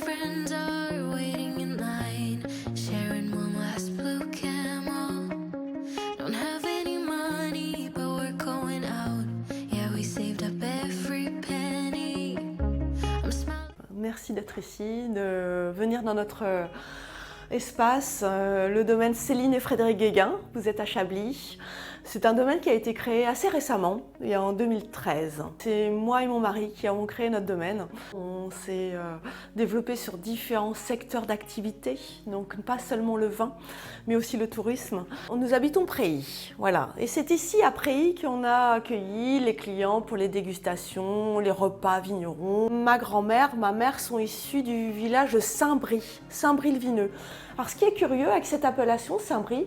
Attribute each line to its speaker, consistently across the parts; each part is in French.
Speaker 1: friends are waiting in line, sharing one last blue camel. Don't have any money, but we're going out. Yeah, we saved up every penny. I'm smiling.
Speaker 2: Merci d'être ici, de venir dans notre espace, le domaine Céline et Frédéric Guéguin. Vous êtes à Chablis. C'est un domaine qui a été créé assez récemment, en 2013. C'est moi et mon mari qui avons créé notre domaine. On s'est développé sur différents secteurs d'activité, donc pas seulement le vin, mais aussi le tourisme. Nous habitons Préhy, voilà. Et c'est ici à Préhy qu'on a accueilli les clients pour les dégustations, les repas vignerons. Ma grand-mère, ma mère sont issus du village de Saint-Brie, Saint-Brie-le-Vineux. Alors ce qui est curieux avec cette appellation Saint-Brie,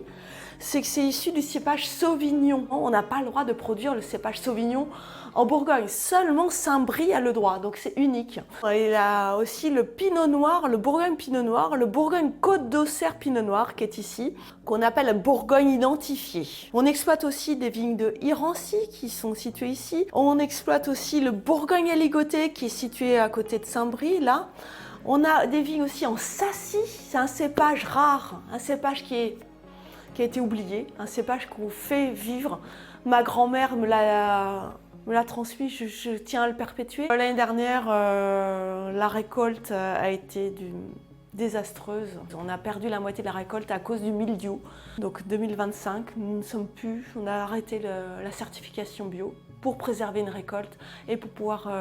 Speaker 2: c'est que c'est issu du cépage Sauvignon. On n'a pas le droit de produire le cépage Sauvignon en Bourgogne. Seulement Saint-Brie a le droit, donc c'est unique. Il y a aussi le Pinot Noir, le Bourgogne Pinot Noir, le Bourgogne Côte d'Auxerre Pinot Noir qui est ici, qu'on appelle Bourgogne identifiée. On exploite aussi des vignes de Irancy qui sont situées ici. On exploite aussi le Bourgogne Aligoté qui est situé à côté de Saint-Brie, là. On a des vignes aussi en Sacy, c'est un cépage rare, un cépage qui a été oublié, un cépage qu'on fait vivre. Ma grand-mère me l'a transmis, je tiens à le perpétuer. L'année dernière, la récolte a été désastreuse. On a perdu la moitié de la récolte à cause du mildiou. Donc 2025, nous ne sommes plus, on a arrêté la certification bio pour préserver une récolte et pour pouvoir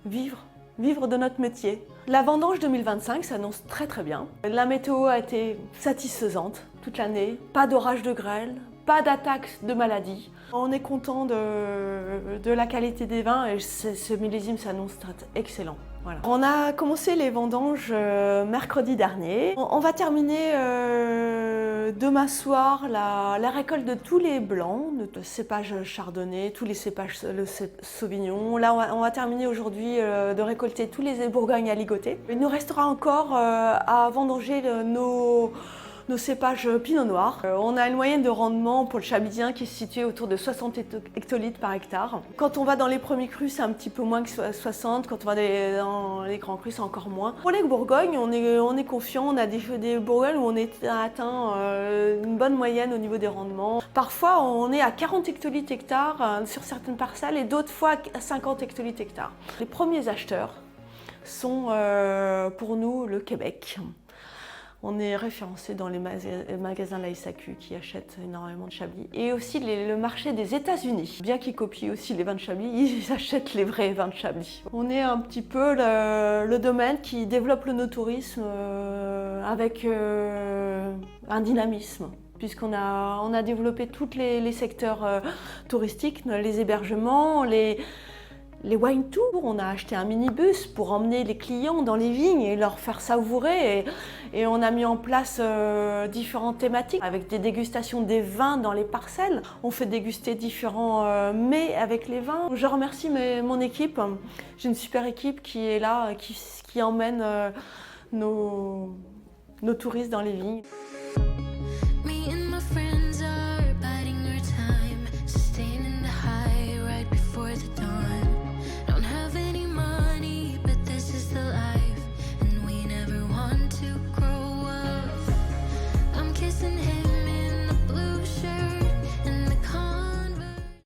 Speaker 2: vivre de notre métier. La vendange 2025 s'annonce très très bien. La météo a été satisfaisante toute l'année, pas d'orage de grêle, pas d'attaque de maladie. On est content de la qualité des vins et ce millésime s'annonce excellent. Voilà. On a commencé les vendanges mercredi dernier. On va terminer demain soir la récolte de tous les blancs, de cépages chardonnay, tous les cépages sauvignon. Là, on va terminer aujourd'hui de récolter tous les bourgognes aligotés. Il nous restera encore à vendanger nos cépages pinot noir. On a une moyenne de rendement pour le chablisien qui est située autour de 60 hectolitres par hectare. Quand on va dans les premiers crus, c'est un petit peu moins que 60. Quand on va dans les grands crus, c'est encore moins. Pour les Bourgognes, on est confiant. On a des Bourgognes où on a atteint une bonne moyenne au niveau des rendements. Parfois, on est à 40 hectolitres hectare sur certaines parcelles et d'autres fois à 50 hectolitres hectare. Les premiers acheteurs sont pour nous le Québec. On est référencé dans les magasins de la SAQ qui achètent énormément de Chablis. Et aussi le marché des États-Unis. Bien qu'ils copient aussi les vins de Chablis, ils achètent les vrais vins de Chablis. On est un petit peu le domaine qui développe le no-tourisme avec un dynamisme. Puisqu'on a développé tous les secteurs touristiques, les hébergements, les wine tours. On a acheté un minibus pour emmener les clients dans les vignes et leur faire savourer. Et on a mis en place différentes thématiques avec des dégustations des vins dans les parcelles. On fait déguster différents mets avec les vins. Je remercie mon équipe. J'ai une super équipe qui est là, qui emmène nos touristes dans les vignes.